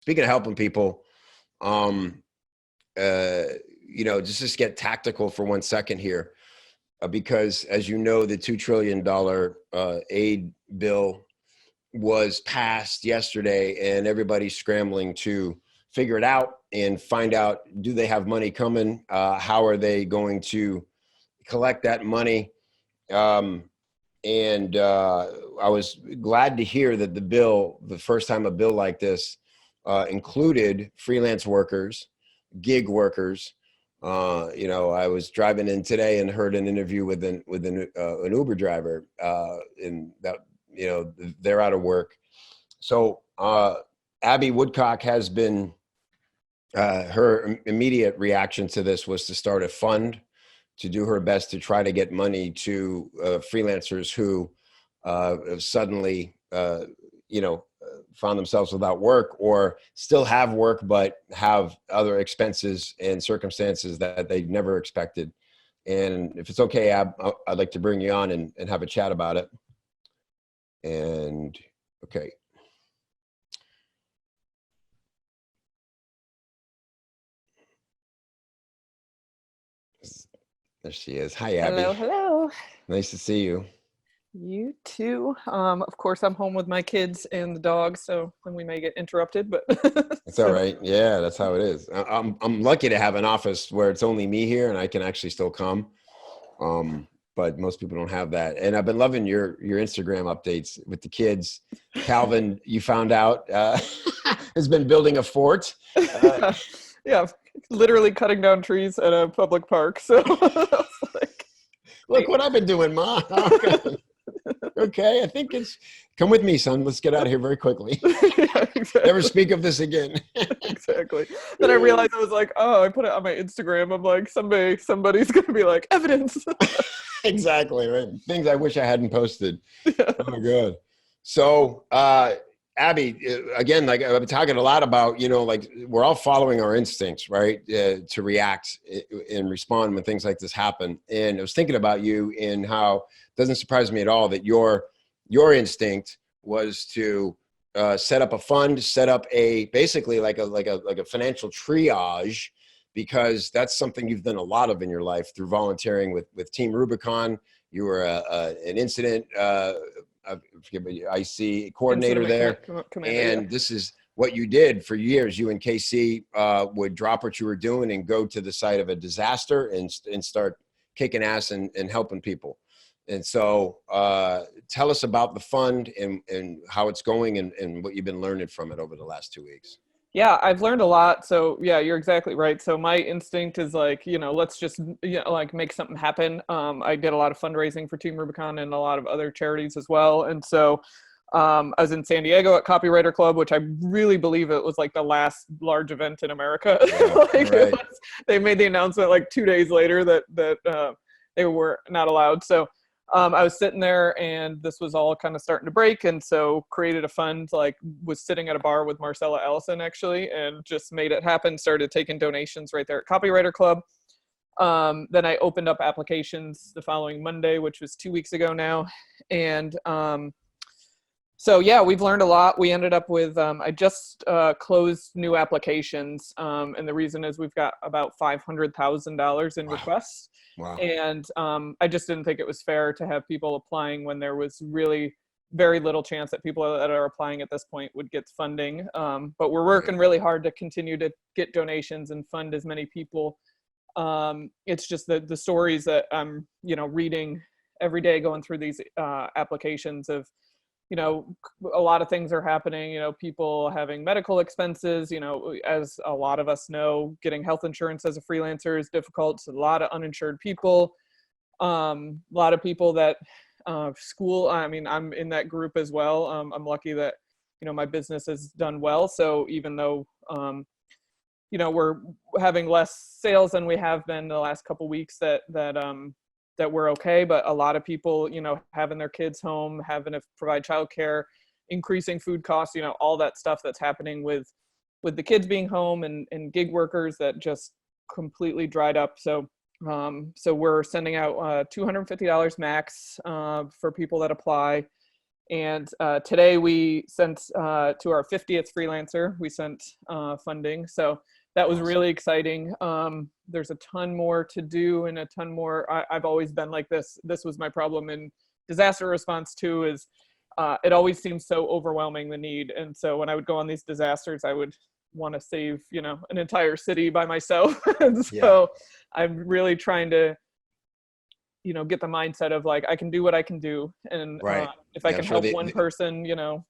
speaking of helping people, um, just get tactical for 1 second here, because as you know, the $2 trillion aid bill was passed yesterday, and everybody's scrambling to figure it out and find out, do they have money coming? How are they going to collect that money? And I was glad to hear that the first time a bill like this included freelance workers, gig workers. I was driving in today and heard an interview with an Uber driver, and that they're out of work. So Abbey Woodcock has been her immediate reaction to this was to start a fund to do her best to try to get money to freelancers who suddenly, found themselves without work, or still have work but have other expenses and circumstances that they never expected. And if it's okay, Ab, I'd like to bring you on and have a chat about it. And okay. There she is. Hi, Abby. Hello, hello. Nice to see you. You too. Of course, I'm home with my kids and the dog, so then we may get interrupted. But It's all right. Yeah, that's how it is. I'm lucky to have an office where it's only me here and I can actually still come. But most people don't have that. And I've been loving your Instagram updates with the kids. Calvin, you found out, has been building a fort. Yeah, literally cutting down trees at a public park. So Look what I've been doing, Ma. Okay, I think it's come with me, son. Let's get out of here very quickly. Yeah, exactly. Never speak of this again. Exactly. Then I realized, I was like, oh, I put it on my Instagram. I'm like, somebody's gonna be like, evidence. Exactly, right. Things I wish I hadn't posted. Yeah. Oh my God. So Abby, again, like I've been talking a lot about, like we're all following our instincts, right? To react and respond when things like this happen. And I was thinking about you and how it doesn't surprise me at all that your instinct was to set up a fund, set up basically like a financial triage, because that's something you've done a lot of in your life through volunteering with Team Rubicon. You were an incident IC coordinator there. Commander, and yeah. This is what you did for years. You and KC would drop what you were doing and go to the site of a disaster and start kicking ass and helping people. And so tell us about the fund and how it's going and what you've been learning from it over the last 2 weeks. Yeah, I've learned a lot. So yeah, you're exactly right. So my instinct is like, let's just like make something happen. I did a lot of fundraising for Team Rubicon and a lot of other charities as well. And so I was in San Diego at Copywriter Club, which I really believe it was like the last large event in America. Yeah, right. They made the announcement like 2 days later that they were not allowed. So I was sitting there and this was all kind of starting to break. And so created a fund, like was sitting at a bar with Marcella Allison actually, and just made it happen. Started taking donations right there at Copywriter Club. Then I opened up applications the following Monday, which was 2 weeks ago now. And so yeah, we've learned a lot. We ended up with, I just closed new applications. And the reason is we've got about $500,000 in requests. Wow. And I just didn't think it was fair to have people applying when there was really very little chance that people that are applying at this point would get funding. But we're working really hard to continue to get donations and fund as many people. It's just the stories that I'm, reading every day going through these applications of, a lot of things are happening, people having medical expenses, as a lot of us know, getting health insurance as a freelancer is difficult. So a lot of uninsured people, a lot of people that school, I'm in that group as well. I'm lucky that, my business has done well. So even though, we're having less sales than we have been the last couple of weeks, that we're okay. But a lot of people, having their kids home, having to provide childcare, increasing food costs, all that stuff that's happening with the kids being home and gig workers that just completely dried up. So we're sending out $250 max for people that apply. And today we sent to our 50th freelancer, we sent funding. So that was really exciting. There's a ton more to do and a ton more. I've always been like this. This was my problem in disaster response too, is it always seems so overwhelming, the need. And so when I would go on these disasters, I would want to save, an entire city by myself. And so I'm really trying to, get the mindset of like, I can do what I can do. And if I can help one person,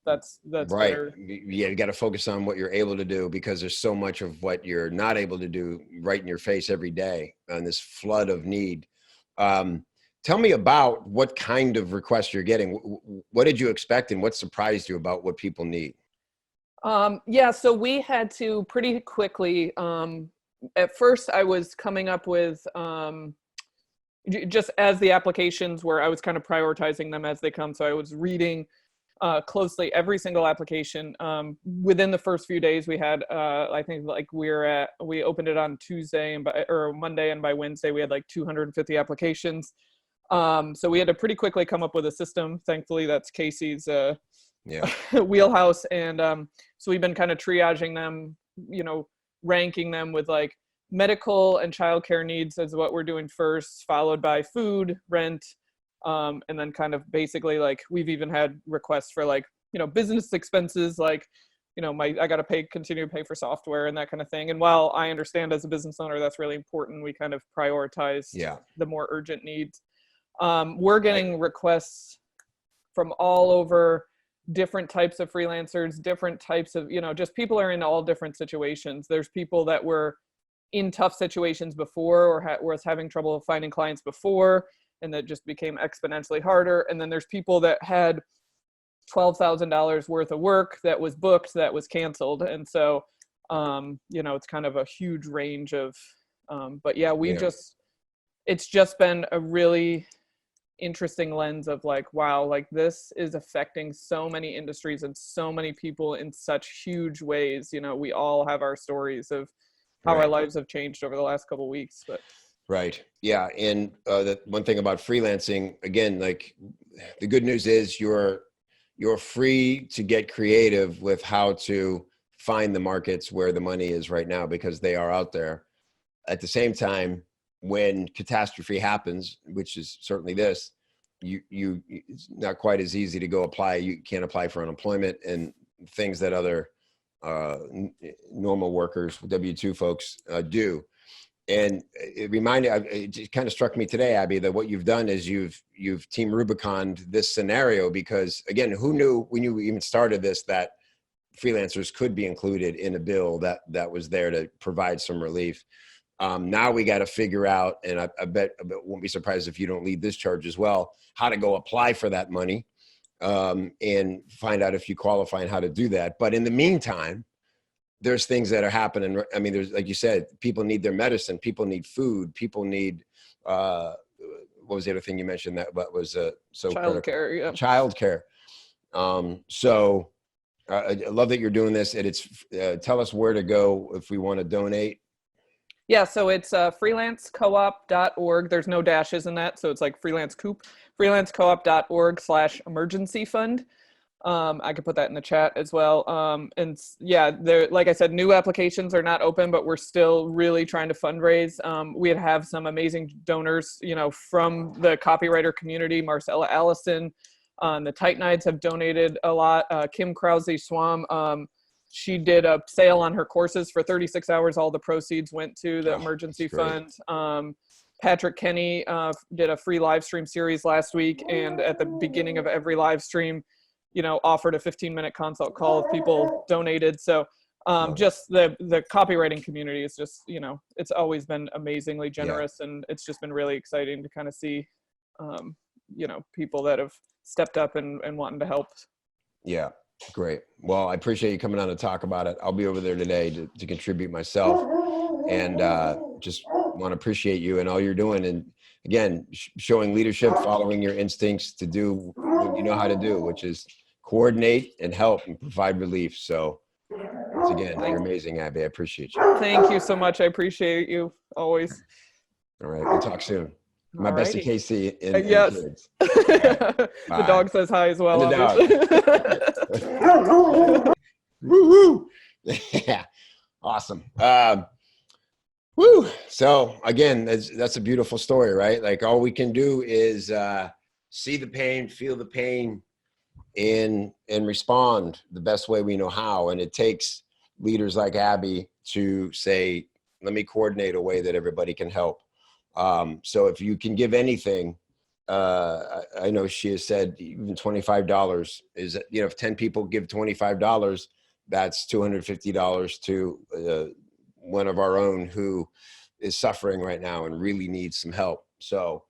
that's right. better. Yeah, you got to focus on what you're able to do, because there's so much of what you're not able to do right in your face every day on this flood of need. Tell me about what kind of requests you're getting. What did you expect and what surprised you about what people need? So we had to pretty quickly, at first I was coming up with, just as the applications were, I was kind of prioritizing them as they come. So I was reading closely every single application. Within the first few days we had, I think like we opened it on Tuesday or Monday, and by Wednesday we had like 250 applications. So we had to pretty quickly come up with a system. Thankfully, that's Casey's wheelhouse. And so we've been kind of triaging them, ranking them with like medical and childcare needs as what we're doing first, followed by food, rent, and then kind of basically like we've even had requests for like, business expenses, like, I got to continue to pay for software and that kind of thing. And while I understand as a business owner, that's really important, we kind of prioritize the more urgent needs. We're getting requests from all over, different types of freelancers, different types of, just people are in all different situations. There's people that were in tough situations before or was having trouble finding clients before, and that just became exponentially harder. And then there's people that had $12,000 worth of work that was booked, that was canceled. And so, it's kind of a huge range of, it's just been a really interesting lens of like, wow, like this is affecting so many industries and so many people in such huge ways. We all have our stories of how our lives have changed over the last couple of weeks. But right. Yeah. And the one thing about freelancing, again, like the good news is you're free to get creative with how to find the markets where the money is right now, because they are out there. At the same time, when catastrophe happens, which is certainly this, it's not quite as easy to go apply. You can't apply for unemployment and things that other normal workers, W-2 folks do. And it kind of struck me today, Abbey, that what you've done is you've Team Rubicon this scenario, because again, who knew when you even started this that freelancers could be included in a bill that was there to provide some relief. Now we got to figure out, and I bet won't be surprised if you don't lead this charge as well, how to go apply for that money and find out if you qualify and how to do that. But in the meantime, there's things that are happening. I mean, there's, like you said, people need their medicine, people need food, people need, what was the other thing you mentioned that was so childcare? Yeah. Childcare. So I love that you're doing this, and it's tell us where to go if we want to donate. Yeah, so it's freelancecoop.org. There's no dashes in that, so it's like freelance coop, freelancecoop.org/emergency fund. I could put that in the chat as well. And yeah, there, like I said, new applications are not open, but we're still really trying to fundraise. We have some amazing donors, from the copywriter community. Marcella Allison, the Titanides have donated a lot. Kim Krause-Swam, she did a sale on her courses for 36 hours. All the proceeds went to the emergency fund. Patrick Kenny did a free live stream series last week, and at the beginning of every live stream, offered a 15-minute consult call if people donated. So just the copywriting community is just, it's always been amazingly generous, and it's just been really exciting to kind of see, people that have stepped up and wanting to help. Yeah. Great. Well, I appreciate you coming on to talk about it. I'll be over there today to contribute myself, and just want to appreciate you and all you're doing. And again, showing leadership, following your instincts to do what you know how to do, which is coordinate and help and provide relief. So once again, you're amazing, Abbey. I appreciate you. Thank you so much. I appreciate you always. All right. We'll talk soon. My best to Alrighty. Casey and Yes. kids. Right. The dog says hi as well, And the obviously. Woo woo. Yeah. Awesome. Woo. So again, that's a beautiful story, right? Like all we can do is see the pain, feel the pain, and respond the best way we know how. And it takes leaders like Abbey to say, let me coordinate a way that everybody can help. So if you can give anything, I know she has said even $25 is, you know, if 10 people give $25, that's $250 to one of our own who is suffering right now and really needs some help. So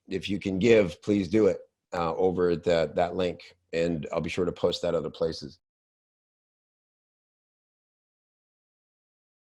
if you can give, please do it over that link, and I'll be sure to post that other places.